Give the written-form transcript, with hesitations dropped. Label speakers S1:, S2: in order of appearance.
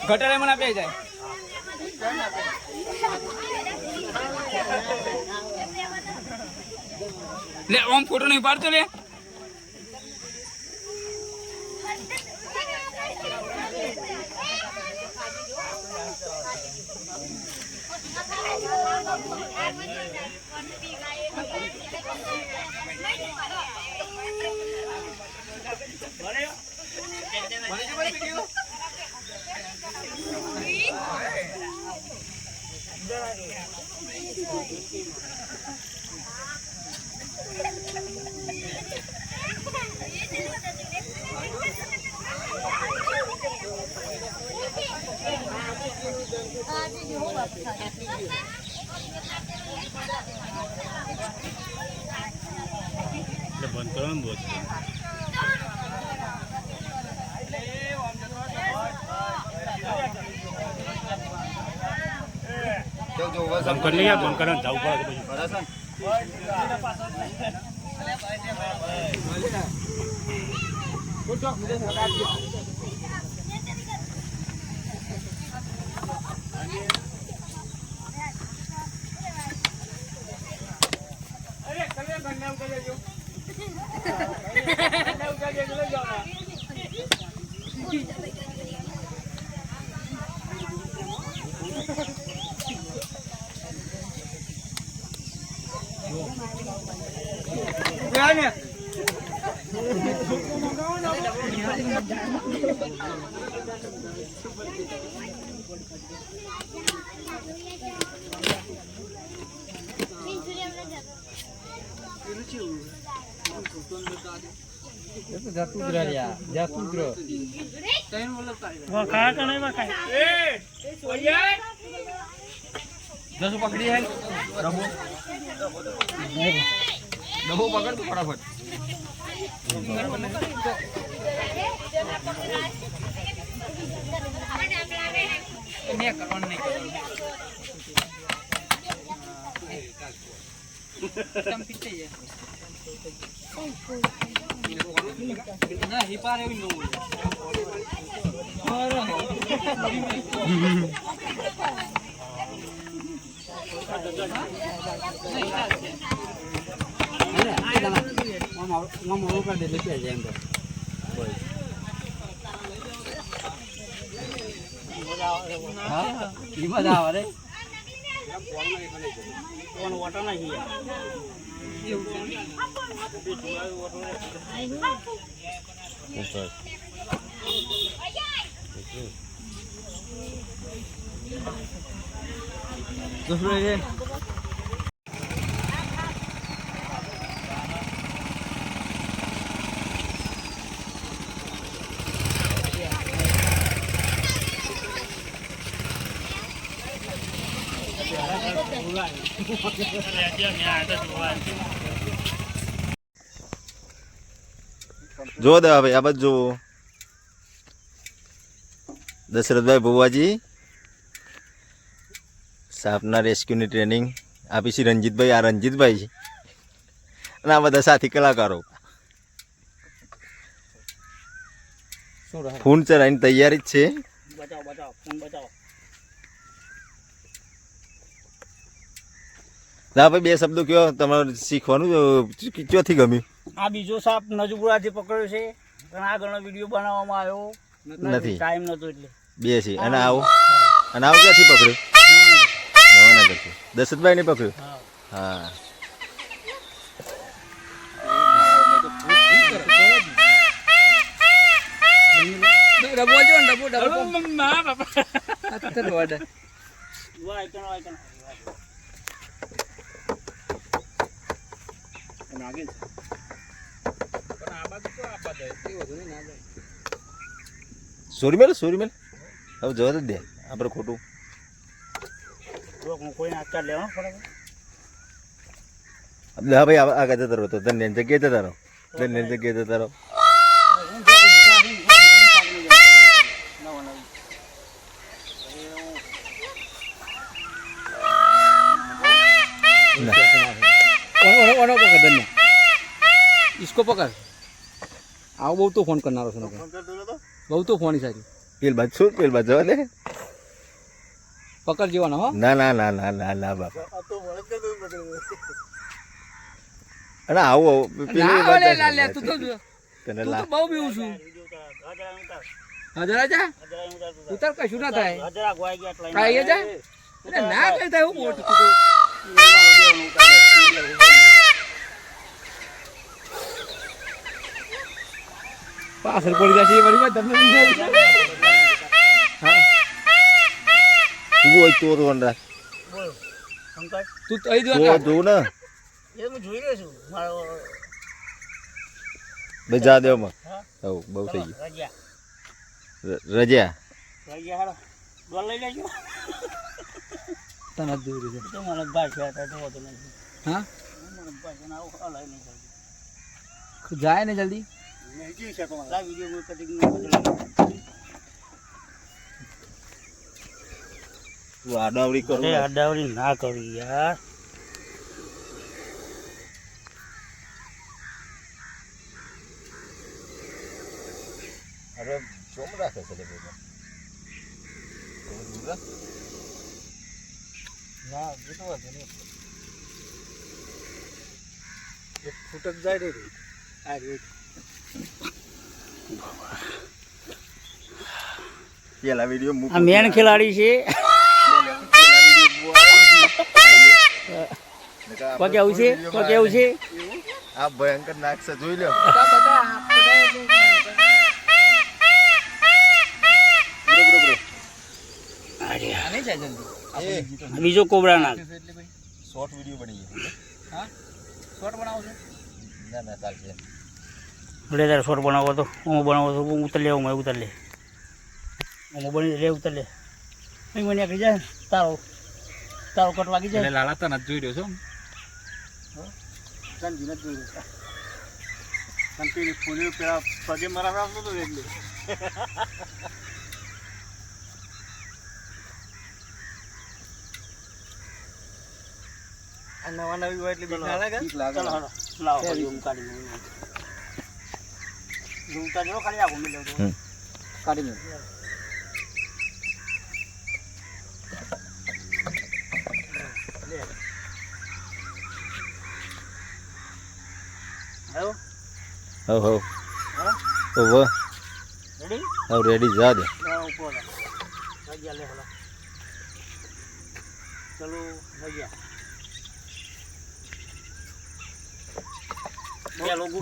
S1: ગટરે મને આપી જાય લે ઓમ ફોટો નહીં પાડતો લે બંધ કરવાનું બહુ બંધ કરી લઈએ બંધ કરવાનું જવું दसो पकड़ी है डबो डबो पकड़ तो फटाफट नहीं करवाना नहीं करवाना पीछे है ना ही पार है नो मामा कर दे लेके आ जाए अंदर हां ये मजा आ रहा है कौन वाटर नहीं है ये ऊपर दूसरे ये
S2: જો દે ભાઈ આ બાજુ જુઓ દશરથભાઈ ભુવાજી સાપના રેસ્ક્યુની ટ્રેનિંગ આપી છે રંજીતભાઈ આ રંજીતભાઈ છે અને આ બધા સાથી કલાકારો ફોન ચલાવીને તૈયારી જ છે ના ભાઈ બે શબ્દો કયો તમારે શીખવાનું ક્યાંથી ગમ્યું
S3: આ બીજો સાપ નજુપુરાથી પકડ્યો છે પણ આગળનો વિડીયો બનાવવામાં આવ્યો નથી ટાઈમ નતો એટલે
S2: બે છે અને આવો ક્યાંથી પકડ્યો નવાનગરથી દશરથભાઈ ને પકડ્યો હા
S3: વાય કણ વાય કણ
S1: અને આગળ છે પણ આ બાજુ તો આ બાજુ એ વધુ નહીં ના જાય
S2: સોરી મેલ હવે જવા જ દે આપણે ખોટું
S3: જો કોઈ આચાર લેવાનો પડે
S2: હા ભાઈ આગળ જતા રહો તો તને જગ્યાએ જતા રહો તને જગ્યાએ જતા રહો
S1: ઓનો પકડ ધન્ય इसको पकड़ आओ बहु तो फोन करना सुनो बहु तो फोन ही सारी
S2: પેલ બાદ જવા દે
S1: पकड़ जीवाना हो
S2: ના બાપા અને આવો
S1: તું તો
S2: તને
S1: તું તો બહુ બીવું છું હજરા જા ઉતર કશું ના થાય
S3: હજરા ગોઈ ગયા એટલે
S1: ખાઈ જા અરે ના કઈ થાય હું મોટું તું પાછળ પડી જશે એ વળી તમને હા
S2: તું હોય તો રાખ
S3: બોલ શંકર
S1: તું તો અહીં
S2: તો
S1: જો
S2: જોઉં ને
S3: એ હું જોઈ રહ્યો છું મારો
S2: ભાઈ જા દેવમાં
S3: હા
S2: હવ બહુ થઈ ગયું
S3: રજ્યા
S2: રજ્યા
S3: રજ્યા હાલો ડોલ લઈ લેજો
S1: તને દૂર છે
S3: તો મને ભાઈ છે તો તો નહીં
S1: હા
S3: મને ભાઈ છે આવો હલાય નહીં જલ્દી
S1: જાય ને જલ્દી
S3: નહીં જી છે તમારે લાવ વિડિયો નું કટિંગ
S2: તું આડાવડી કરું
S3: અરે અડાવડી ના કરી યાર
S2: અરે ચોમ રાખે છે
S3: ના બીતો વધુ નહીં
S1: એક ફૂટક જાય રે આ રે
S2: પેલા વિડિયો મૂક
S3: આ મેન ખેલાડી છે પગે આવું છે
S2: આ ભયંકર નાકશે જોઈ લો
S1: નહીં જાય જલ્દી
S3: બીજો કોબરા નાગ
S2: શોર્ટ વિડિયો બની ગયો
S1: હા શોર્ટ બનાવો છો
S2: ના ચાલશે
S3: ભલે તારે શોર્ટ બનાવો તો હું બનાવો તો હું ઉતર લે હું ઉતર લે હું બની લે ઉતર લે અહીં મને આખી જાય તારો કટ લાગી
S1: એટલે
S3: જાય
S1: લાલા તને જોઈ રહ્યો છો
S3: શાંતિ નથી જોઈ રહ્યો શાંતિ ફોને પેલા પગે મારા આવતો હતો એટલે
S1: આ નવા નવી હોય એટલે બીક ના લાગે
S3: ચાલો હાલો લાવો ઝૂમ કાઢી ઝૂમ કાઢી ખાલી આખું મિલ દઉં
S1: કાઢી લો
S3: આવ્યો
S2: હવ
S3: હા
S2: હવ
S3: રેડી
S2: હવ રેડી જા દે
S3: ઉપર રજ્યા લે હલો ચલો રજ્યા બે લોકો